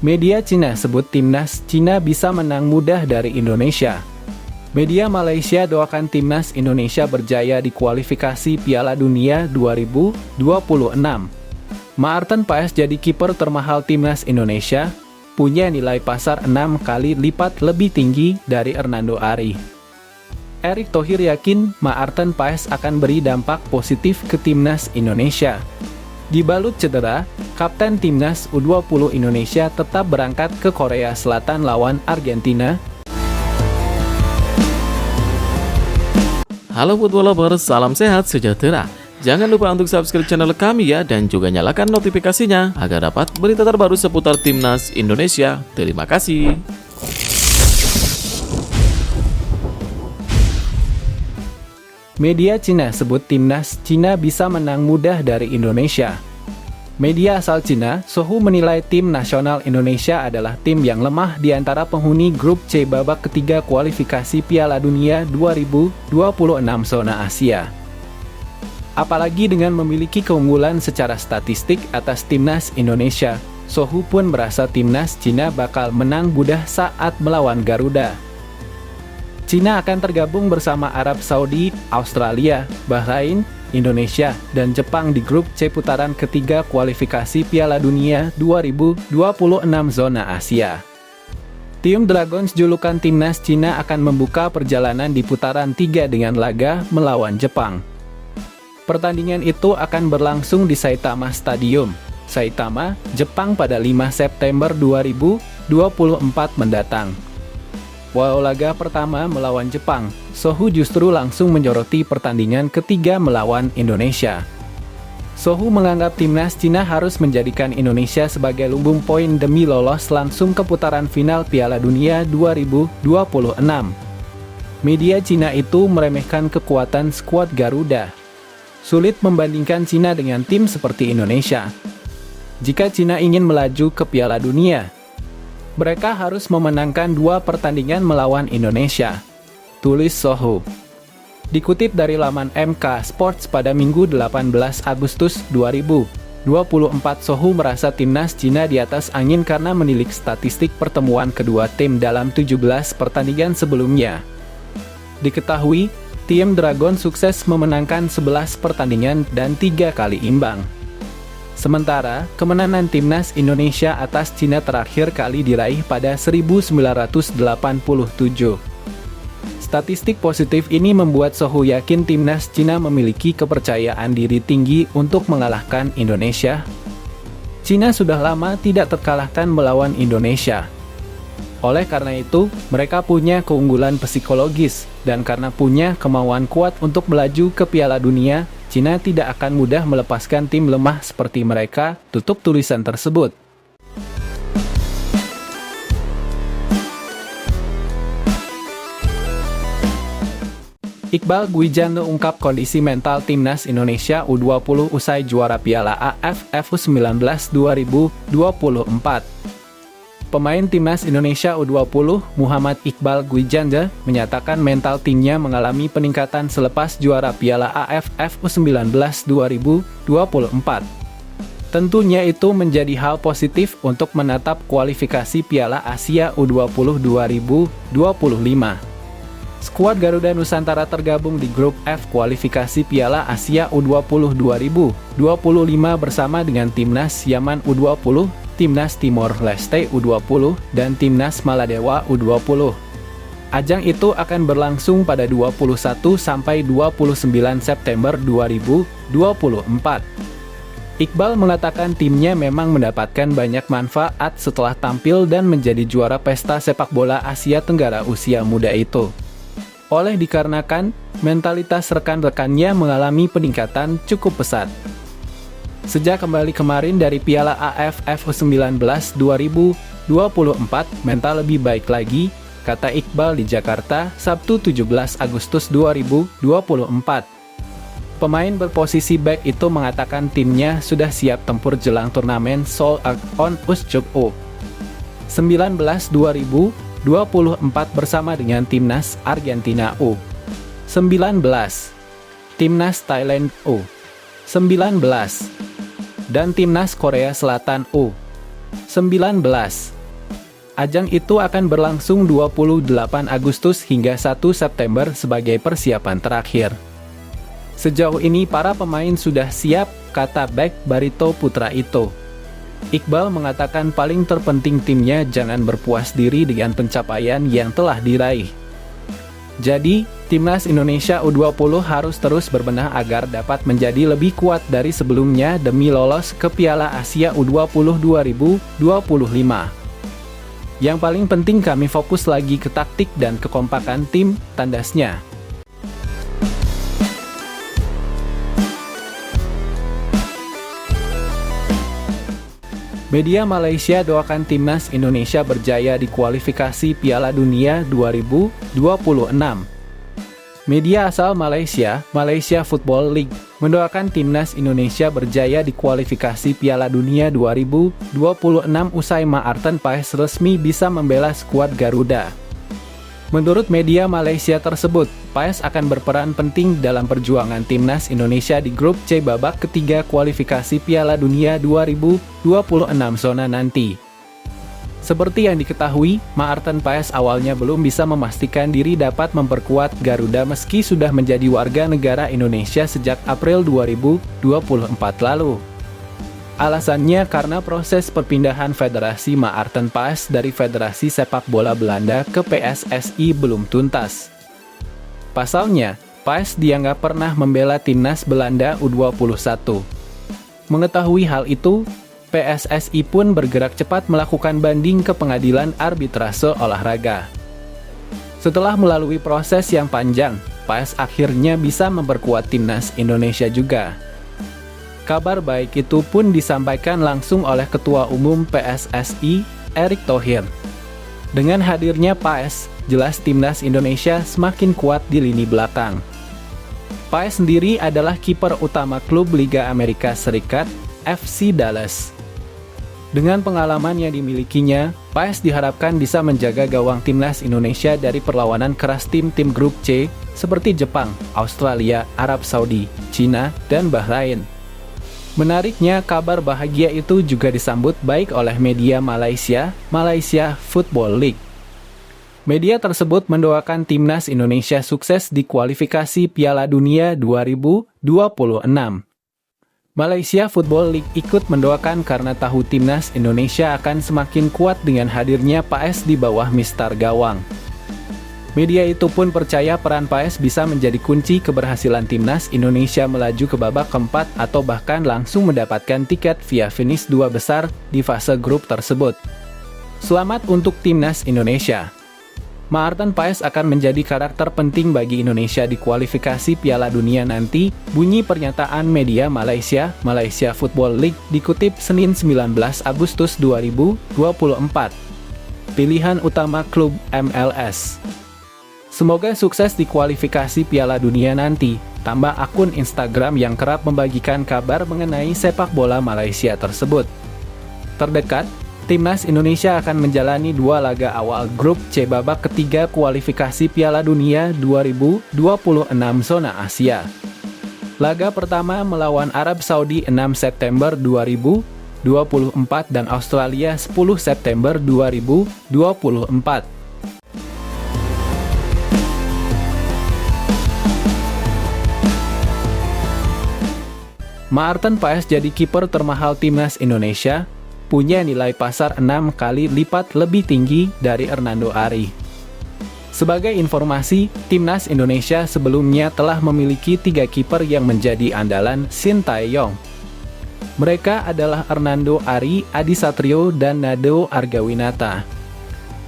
Media Cina sebut timnas Cina bisa menang mudah dari Indonesia. Media Malaysia doakan timnas Indonesia berjaya di kualifikasi Piala Dunia 2026. Maarten Paes jadi kiper termahal timnas Indonesia, punya nilai pasar 6 kali lipat lebih tinggi dari Hernando Ari. Erick Thohir yakin Maarten Paes akan beri dampak positif ke timnas Indonesia. Dibalut cedera, Kapten Timnas U20 Indonesia tetap berangkat ke Korea Selatan lawan Argentina. Halo football lovers, salam sehat sejahtera. Jangan lupa untuk subscribe channel kami ya, dan juga nyalakan notifikasinya agar dapat berita terbaru seputar Timnas Indonesia. Terima kasih. Media Cina sebut timnas Cina bisa menang mudah dari Indonesia. Media asal Cina, Sohu menilai tim nasional Indonesia adalah tim yang lemah di antara penghuni grup C babak ketiga kualifikasi Piala Dunia 2026 zona Asia. Apalagi dengan memiliki keunggulan secara statistik atas timnas Indonesia, Sohu pun merasa timnas Cina bakal menang mudah saat melawan Garuda. Cina akan tergabung bersama Arab Saudi, Australia, Bahrain, Indonesia, dan Jepang di grup C putaran ketiga kualifikasi Piala Dunia 2026 zona Asia. Tim Dragons julukan timnas Cina akan membuka perjalanan di putaran 3 dengan laga melawan Jepang. Pertandingan itu akan berlangsung di Saitama Stadium, Saitama, Jepang pada 5 September 2024 mendatang. Walau laga pertama melawan Jepang, Sohu justru langsung menyoroti pertandingan ketiga melawan Indonesia. Sohu menganggap timnas Cina harus menjadikan Indonesia sebagai lumbung poin demi lolos langsung ke putaran final Piala Dunia 2026. Media Cina itu meremehkan kekuatan skuad Garuda. Sulit membandingkan Cina dengan tim seperti Indonesia. Jika Cina ingin melaju ke Piala Dunia, mereka harus memenangkan 2 pertandingan melawan Indonesia, tulis Sohu. Dikutip dari laman MK Sports pada Minggu 18 Agustus 2024, Sohu merasa timnas Cina di atas angin karena menilik statistik pertemuan kedua tim dalam 17 pertandingan sebelumnya. Diketahui, tim Dragon sukses memenangkan 11 pertandingan dan 3 kali imbang. Sementara, kemenangan timnas Indonesia atas Cina terakhir kali diraih pada 1987. Statistik positif ini membuat Sohu yakin timnas Cina memiliki kepercayaan diri tinggi untuk mengalahkan Indonesia. Cina sudah lama tidak terkalahkan melawan Indonesia. Oleh karena itu, mereka punya keunggulan psikologis, dan karena punya kemauan kuat untuk melaju ke Piala Dunia, Cina tidak akan mudah melepaskan tim lemah seperti mereka, tutup tulisan tersebut. Iqbal Gwijanda ungkap kondisi mental timnas Indonesia U20 usai juara Piala AFF U19 2024. Pemain timnas Indonesia U20, Muhammad Iqbal Gwijanda, menyatakan mental timnya mengalami peningkatan selepas juara Piala AFF U19 2024. Tentunya itu menjadi hal positif untuk menatap kualifikasi Piala Asia U20 2025. Skuad Garuda Nusantara tergabung di grup F kualifikasi Piala Asia U20 2025 bersama dengan timnas Yaman U20, timnas Timor Leste U20, dan timnas Maladewa U20. Ajang itu akan berlangsung pada 21 sampai 29 September 2024. Iqbal mengatakan timnya memang mendapatkan banyak manfaat setelah tampil dan menjadi juara pesta sepak bola Asia Tenggara usia muda itu. Oleh dikarenakan, mentalitas rekan-rekannya mengalami peningkatan cukup pesat. Sejak kembali kemarin dari Piala AFF U19 2024, mental lebih baik lagi, kata Iqbal di Jakarta, Sabtu 17 Agustus 2024. Pemain berposisi back itu mengatakan timnya sudah siap tempur jelang turnamen Seoul on Usyk U19 2024 bersama dengan timnas Argentina U19, timnas Thailand U19, dan timnas Korea Selatan U19. Ajang itu akan berlangsung 28 Agustus hingga 1 September sebagai persiapan terakhir. Sejauh ini para pemain sudah siap, kata bek Barito Putra Ito. Iqbal mengatakan paling terpenting timnya jangan berpuas diri dengan pencapaian yang telah diraih. Jadi, Timnas Indonesia U20 harus terus berbenah agar dapat menjadi lebih kuat dari sebelumnya demi lolos ke Piala Asia U20 2025. Yang paling penting kami fokus lagi ke taktik dan kekompakan tim, tandasnya. Media Malaysia doakan Timnas Indonesia berjaya di kualifikasi Piala Dunia 2026. Media asal Malaysia, Malaysia Football League, mendoakan Timnas Indonesia berjaya di kualifikasi Piala Dunia 2026 usai Maarten Paes resmi bisa membela skuad Garuda. Menurut media Malaysia tersebut, Paes akan berperan penting dalam perjuangan Timnas Indonesia di grup C babak ketiga kualifikasi Piala Dunia 2026 zona nanti. Seperti yang diketahui, Maarten Paes awalnya belum bisa memastikan diri dapat memperkuat Garuda meski sudah menjadi warga negara Indonesia sejak April 2024 lalu. Alasannya karena proses perpindahan Federasi Maarten Paes dari Federasi Sepak Bola Belanda ke PSSI belum tuntas. Pasalnya, Paes dianggap pernah membela timnas Belanda U21. Mengetahui hal itu, PSSI pun bergerak cepat melakukan banding ke Pengadilan Arbitrase Olahraga. Setelah melalui proses yang panjang, Paes akhirnya bisa memperkuat timnas Indonesia juga. Kabar baik itu pun disampaikan langsung oleh Ketua Umum PSSI, Erick Thohir. Dengan hadirnya Paes, jelas timnas Indonesia semakin kuat di lini belakang. Paes sendiri adalah kiper utama klub Liga Amerika Serikat, FC Dallas. Dengan pengalaman yang dimilikinya, Paes diharapkan bisa menjaga gawang timnas Indonesia dari perlawanan keras tim-tim grup C seperti Jepang, Australia, Arab Saudi, Cina, dan Bahrain. Menariknya, kabar bahagia itu juga disambut baik oleh media Malaysia, Malaysia Football League. Media tersebut mendoakan timnas Indonesia sukses di kualifikasi Piala Dunia 2026. Malaysia Football League ikut mendoakan karena tahu timnas Indonesia akan semakin kuat dengan hadirnya Paes di bawah mistar gawang. Media itu pun percaya peran Paes bisa menjadi kunci keberhasilan timnas Indonesia melaju ke babak keempat atau bahkan langsung mendapatkan tiket via finish 2 besar di fase grup tersebut. Selamat untuk timnas Indonesia. Maarten Paes akan menjadi karakter penting bagi Indonesia di kualifikasi Piala Dunia nanti, bunyi pernyataan media Malaysia, Malaysia Football League dikutip Senin 19 Agustus 2024. Pilihan utama klub MLS. Semoga sukses di kualifikasi Piala Dunia nanti, tambah akun Instagram yang kerap membagikan kabar mengenai sepak bola Malaysia tersebut. Terdekat, Timnas Indonesia akan menjalani 2 laga awal grup C babak ketiga kualifikasi Piala Dunia 2026 zona Asia. Laga pertama melawan Arab Saudi 6 September 2024 dan Australia 10 September 2024. Maarten Paes jadi kiper termahal Timnas Indonesia, punya nilai pasar 6 kali lipat lebih tinggi dari Hernando Ari. Sebagai informasi, Timnas Indonesia sebelumnya telah memiliki 3 kiper yang menjadi andalan Sintayong. Mereka adalah Hernando Ari, Adi Satrio, dan Nadeo Argawinata.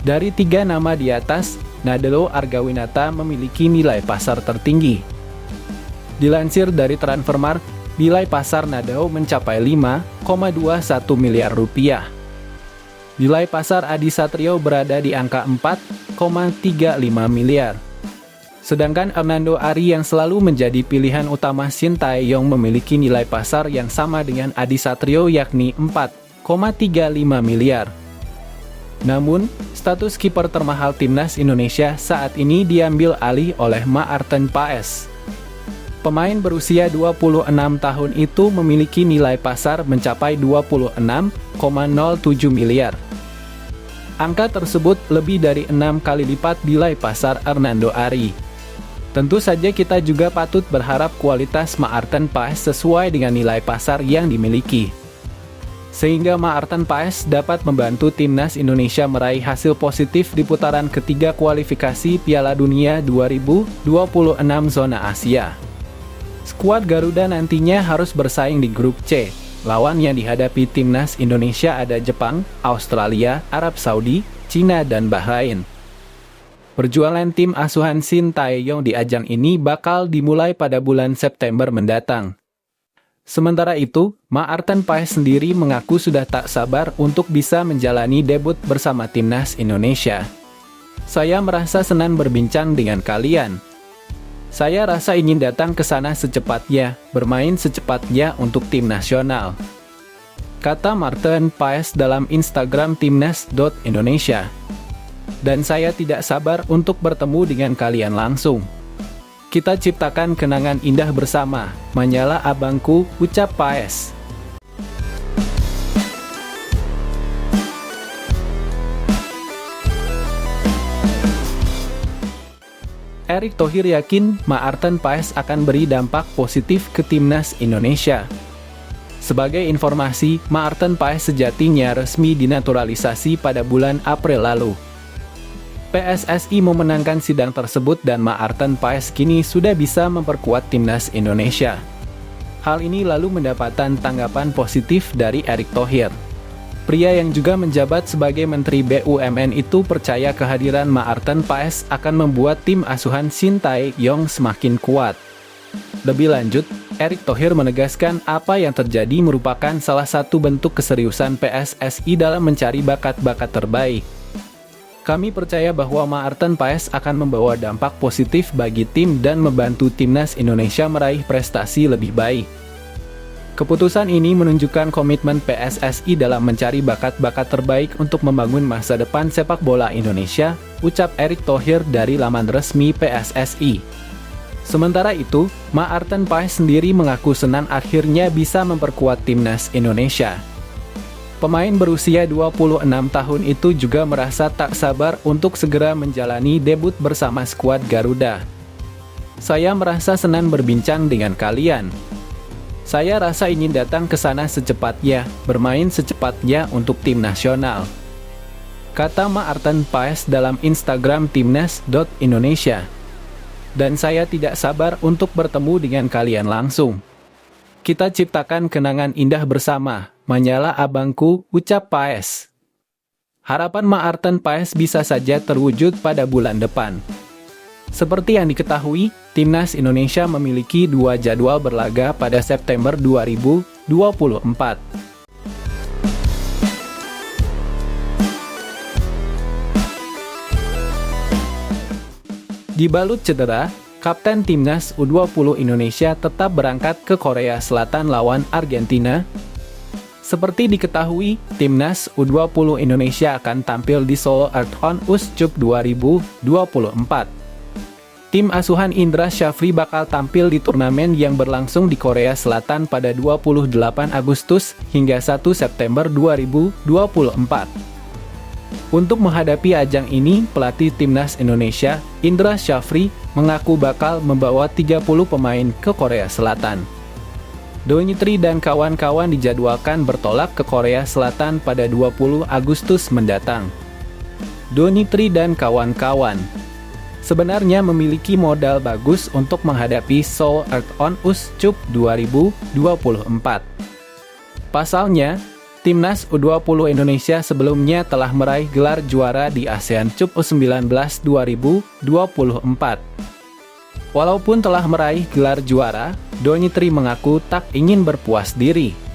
Dari 3 nama di atas, Nadeo Argawinata memiliki nilai pasar tertinggi. Dilansir dari Transfermarkt, nilai pasar Nadeo mencapai 5,21 miliar rupiah. Nilai pasar Adi Satrio berada di angka 4,35 miliar. Sedangkan Hernando Ari yang selalu menjadi pilihan utama Sintayong memiliki nilai pasar yang sama dengan Adi Satrio yakni 4,35 miliar. Namun, status kiper termahal Timnas Indonesia saat ini diambil alih oleh Maarten Paes. Pemain berusia 26 tahun itu memiliki nilai pasar mencapai 26,07 miliar. Angka tersebut lebih dari 6 kali lipat nilai pasar Hernando Ari. Tentu saja kita juga patut berharap kualitas Maarten Paes sesuai dengan nilai pasar yang dimiliki, sehingga Maarten Paes dapat membantu timnas Indonesia meraih hasil positif di putaran ketiga kualifikasi Piala Dunia 2026 zona Asia. Skuad Garuda nantinya harus bersaing di grup C. Lawan yang dihadapi timnas Indonesia ada Jepang, Australia, Arab Saudi, Cina, dan Bahrain. Perjuangan tim asuhan Shin Tae-yong di ajang ini bakal dimulai pada bulan September mendatang. Sementara itu, Maarten Paes sendiri mengaku sudah tak sabar untuk bisa menjalani debut bersama timnas Indonesia. Saya merasa senang berbincang dengan kalian. Saya rasa ingin datang ke sana secepatnya, bermain secepatnya untuk tim nasional, kata Maarten Paes dalam Instagram timnas.indonesia. Dan saya tidak sabar untuk bertemu dengan kalian langsung. Kita ciptakan kenangan indah bersama, menyala abangku, ucap Paes. Erick Thohir yakin Maarten Paes akan beri dampak positif ke timnas Indonesia. Sebagai informasi, Maarten Paes sejatinya resmi dinaturalisasi pada bulan April lalu. PSSI memenangkan sidang tersebut dan Maarten Paes kini sudah bisa memperkuat timnas Indonesia. Hal ini lalu mendapatkan tanggapan positif dari Erick Thohir. Pria yang juga menjabat sebagai Menteri BUMN itu percaya kehadiran Maarten Paes akan membuat tim asuhan Shin Tae-yong semakin kuat. Lebih lanjut, Erick Thohir menegaskan apa yang terjadi merupakan salah satu bentuk keseriusan PSSI dalam mencari bakat-bakat terbaik. Kami percaya bahwa Maarten Paes akan membawa dampak positif bagi tim dan membantu timnas Indonesia meraih prestasi lebih baik. Keputusan ini menunjukkan komitmen PSSI dalam mencari bakat-bakat terbaik untuk membangun masa depan sepak bola Indonesia, ucap Erick Thohir dari laman resmi PSSI. Sementara itu, Maarten Paes sendiri mengaku senang akhirnya bisa memperkuat timnas Indonesia. Pemain berusia 26 tahun itu juga merasa tak sabar untuk segera menjalani debut bersama skuad Garuda. Saya merasa senang berbincang dengan kalian. Saya rasa ingin datang ke sana secepatnya, bermain secepatnya untuk tim nasional, kata Maarten Paes dalam Instagram timnas.indonesia. Dan saya tidak sabar untuk bertemu dengan kalian langsung. Kita ciptakan kenangan indah bersama, menyala abangku, ucap Paes. Harapan Maarten Paes bisa saja terwujud pada bulan depan. Seperti yang diketahui, timnas Indonesia memiliki 2 jadwal berlaga pada September 2024. Dibalut cedera, Kapten Timnas U20 Indonesia tetap berangkat ke Korea Selatan lawan Argentina. Seperti diketahui, Timnas U20 Indonesia akan tampil di Seoul Earthon Us-Cup 2024. Tim asuhan Indra Syafri bakal tampil di turnamen yang berlangsung di Korea Selatan pada 28 Agustus hingga 1 September 2024. Untuk menghadapi ajang ini, pelatih Timnas Indonesia, Indra Syafri, mengaku bakal membawa 30 pemain ke Korea Selatan. Donitri dan kawan-kawan dijadwalkan bertolak ke Korea Selatan pada 20 Agustus mendatang. Donitri dan kawan-kawan sebenarnya memiliki modal bagus untuk menghadapi Seoul Earthon Us-Cup 2024. Pasalnya, Timnas U20 Indonesia sebelumnya telah meraih gelar juara di ASEAN Cup U19 2024. Walaupun telah meraih gelar juara, Donitri mengaku tak ingin berpuas diri.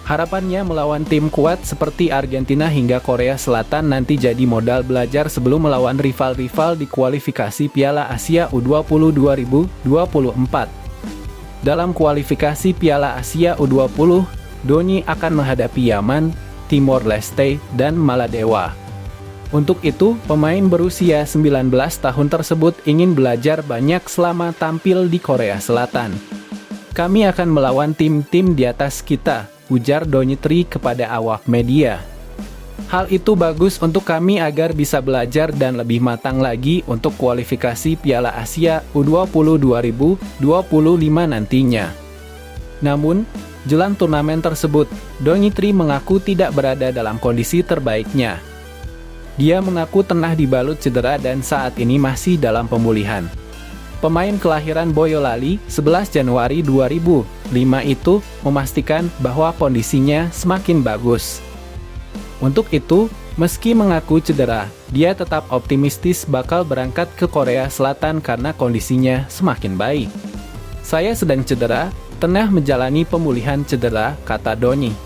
Harapannya melawan tim kuat seperti Argentina hingga Korea Selatan nanti jadi modal belajar sebelum melawan rival-rival di kualifikasi Piala Asia U20 2024. Dalam kualifikasi Piala Asia U20, Doni akan menghadapi Yaman, Timor Leste, dan Maladewa. Untuk itu, pemain berusia 19 tahun tersebut ingin belajar banyak selama tampil di Korea Selatan. Kami akan melawan tim-tim di atas kita, ujar Donitri kepada awak media. Hal itu bagus untuk kami agar bisa belajar dan lebih matang lagi untuk kualifikasi Piala Asia U20 2025 nantinya. Namun, jelang turnamen tersebut, Donitri mengaku tidak berada dalam kondisi terbaiknya. Dia mengaku tengah dibalut cedera dan saat ini masih dalam pemulihan. Pemain kelahiran Boyolali 11 Januari 2005 itu memastikan bahwa kondisinya semakin bagus. Untuk itu, meski mengaku cedera, dia tetap optimistis bakal berangkat ke Korea Selatan karena kondisinya semakin baik. Saya sedang cedera, tengah menjalani pemulihan cedera, kata Doni.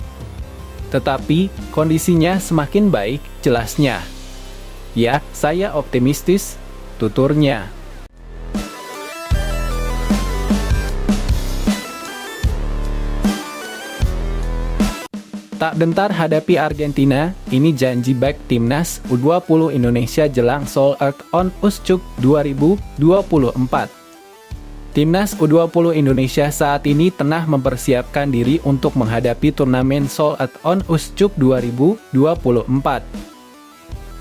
Tetapi, kondisinya semakin baik, jelasnya. Ya, saya optimistis, tuturnya. Tak gentar hadapi Argentina, ini janji back Timnas U20 Indonesia jelang Seoul Earth on Usyk 2024. Timnas U20 Indonesia saat ini tengah mempersiapkan diri untuk menghadapi turnamen Seoul Earth on Usyk 2024.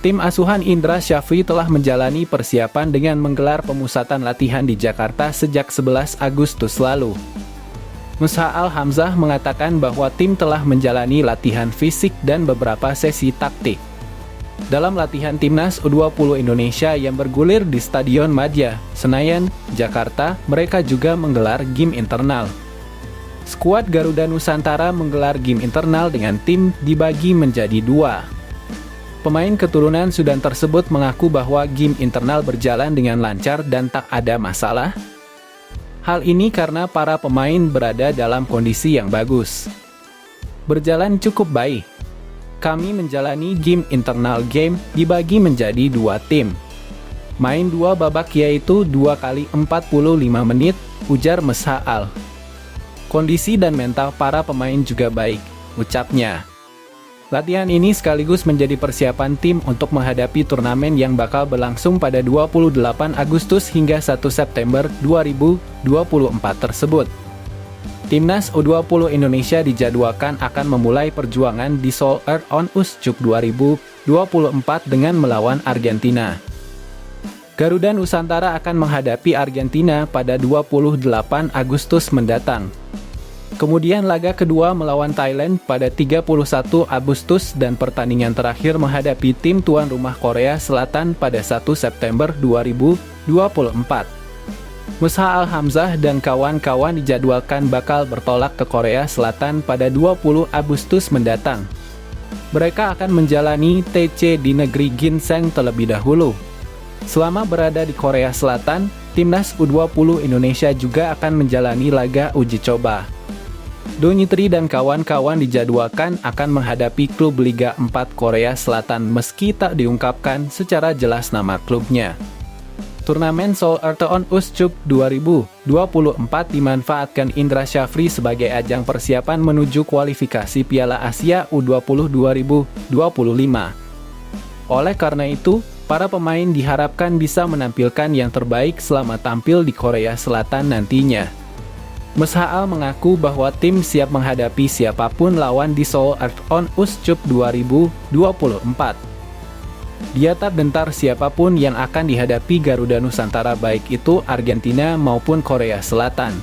Tim asuhan Indra Syafri telah menjalani persiapan dengan menggelar pemusatan latihan di Jakarta sejak 11 Agustus lalu. Mus'al Hamzah mengatakan bahwa tim telah menjalani latihan fisik dan beberapa sesi taktik. Dalam latihan Timnas U20 Indonesia yang bergulir di Stadion Madia, Senayan, Jakarta, mereka juga menggelar game internal. Skuad Garuda Nusantara menggelar game internal dengan tim dibagi menjadi dua. Pemain keturunan Sudan tersebut mengaku bahwa game internal berjalan dengan lancar dan tak ada masalah. Hal ini karena para pemain berada dalam kondisi yang bagus. Berjalan cukup baik. Kami menjalani game internal game dibagi menjadi dua tim. Main dua babak yaitu 2 kali 45 menit, ujar Mus'al. Kondisi dan mental para pemain juga baik, ucapnya. Latihan ini sekaligus menjadi persiapan tim untuk menghadapi turnamen yang bakal berlangsung pada 28 Agustus hingga 1 September 2024 tersebut. Timnas U20 Indonesia dijadwalkan akan memulai perjuangan di Seoul Earth on Usyk 2024 dengan melawan Argentina. Garuda Nusantara akan menghadapi Argentina pada 28 Agustus mendatang. Kemudian laga kedua melawan Thailand pada 31 Agustus dan pertandingan terakhir menghadapi tim tuan rumah Korea Selatan pada 1 September 2024. Mus'al Hamzah dan kawan-kawan dijadwalkan bakal bertolak ke Korea Selatan pada 20 Agustus mendatang. Mereka akan menjalani TC di negeri Ginseng terlebih dahulu. Selama berada di Korea Selatan, Timnas U20 Indonesia juga akan menjalani laga uji coba. Donitri dan kawan-kawan dijadwalkan akan menghadapi klub Liga 4 Korea Selatan meski tak diungkapkan secara jelas nama klubnya. Turnamen Seoul Earth on Usyk 2024 dimanfaatkan Indra Syafri sebagai ajang persiapan menuju kualifikasi Piala Asia U20 2025. Oleh karena itu, para pemain diharapkan bisa menampilkan yang terbaik selama tampil di Korea Selatan nantinya. Mus'al mengaku bahwa tim siap menghadapi siapapun lawan di Seoul Earth on Usyk 2024. Dia tak gentar siapapun yang akan dihadapi Garuda Nusantara baik itu Argentina maupun Korea Selatan.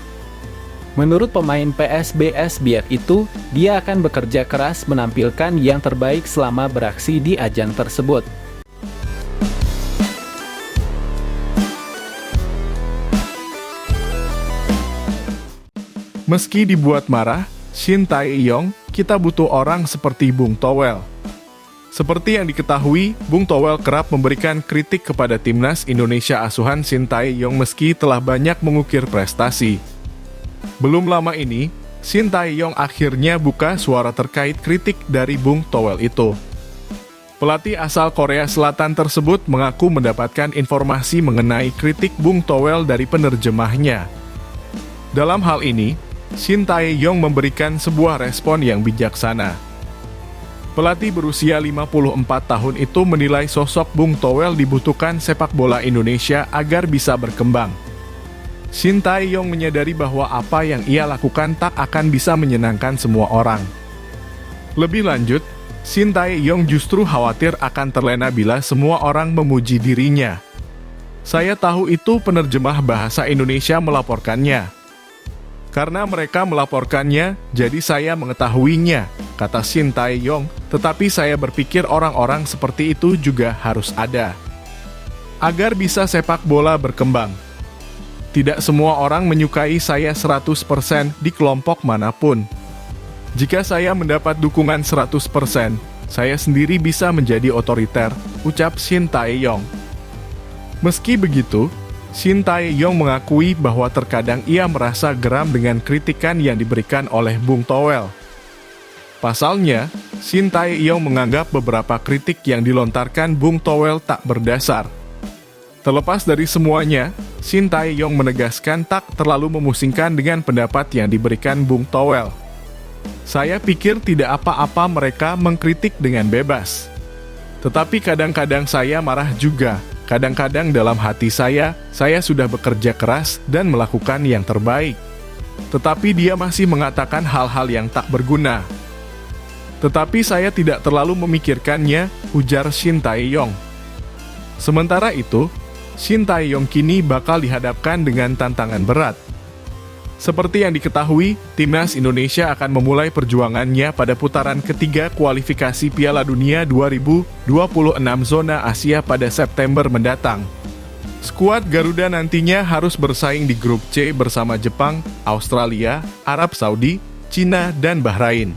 Menurut pemain PSBS Biak itu, dia akan bekerja keras menampilkan yang terbaik selama beraksi di ajang tersebut. Meski dibuat marah, Shin Tae-yong, kita butuh orang seperti Bung Towel. Seperti yang diketahui, Bung Towel kerap memberikan kritik kepada Timnas Indonesia asuhan Shin Tae-yong meski telah banyak mengukir prestasi. Belum lama ini, Shin Tae-yong akhirnya buka suara terkait kritik dari Bung Towel itu. Pelatih asal Korea Selatan tersebut mengaku mendapatkan informasi mengenai kritik Bung Towel dari penerjemahnya. Dalam hal ini, Shin Tae-yong memberikan sebuah respon yang bijaksana. Pelatih berusia 54 tahun itu menilai sosok Bung Towel dibutuhkan sepak bola Indonesia agar bisa berkembang. Shin Tae-yong menyadari bahwa apa yang ia lakukan tak akan bisa menyenangkan semua orang. Lebih lanjut, Shin Tae-yong justru khawatir akan terlena bila semua orang memuji dirinya. Saya tahu itu penerjemah bahasa Indonesia melaporkannya. Karena mereka melaporkannya, jadi saya mengetahuinya, kata Shin Tae-yong, tetapi saya berpikir orang-orang seperti itu juga harus ada. Agar bisa sepak bola berkembang. Tidak semua orang menyukai saya 100% di kelompok manapun. Jika saya mendapat dukungan 100%, saya sendiri bisa menjadi otoriter, ucap Shin Tae-yong. Meski begitu, Shin Tae-yong mengakui bahwa terkadang ia merasa geram dengan kritikan yang diberikan oleh Bung Towel. Pasalnya, Shin Tae-yong menganggap beberapa kritik yang dilontarkan Bung Towel tak berdasar. Terlepas dari semuanya, Shin Tae-yong menegaskan tak terlalu memusingkan dengan pendapat yang diberikan Bung Towel. Saya pikir tidak apa-apa mereka mengkritik dengan bebas. Tetapi kadang-kadang saya marah juga. Kadang-kadang dalam hati saya sudah bekerja keras dan melakukan yang terbaik. Tetapi dia masih mengatakan hal-hal yang tak berguna. Tetapi saya tidak terlalu memikirkannya, ujar Shin Tae-yong. Sementara itu, Shin Tae-yong kini bakal dihadapkan dengan tantangan berat. Seperti yang diketahui, Timnas Indonesia akan memulai perjuangannya pada putaran ketiga kualifikasi Piala Dunia 2026 zona Asia pada September mendatang. Skuad Garuda nantinya harus bersaing di grup C bersama Jepang, Australia, Arab Saudi, Cina, dan Bahrain.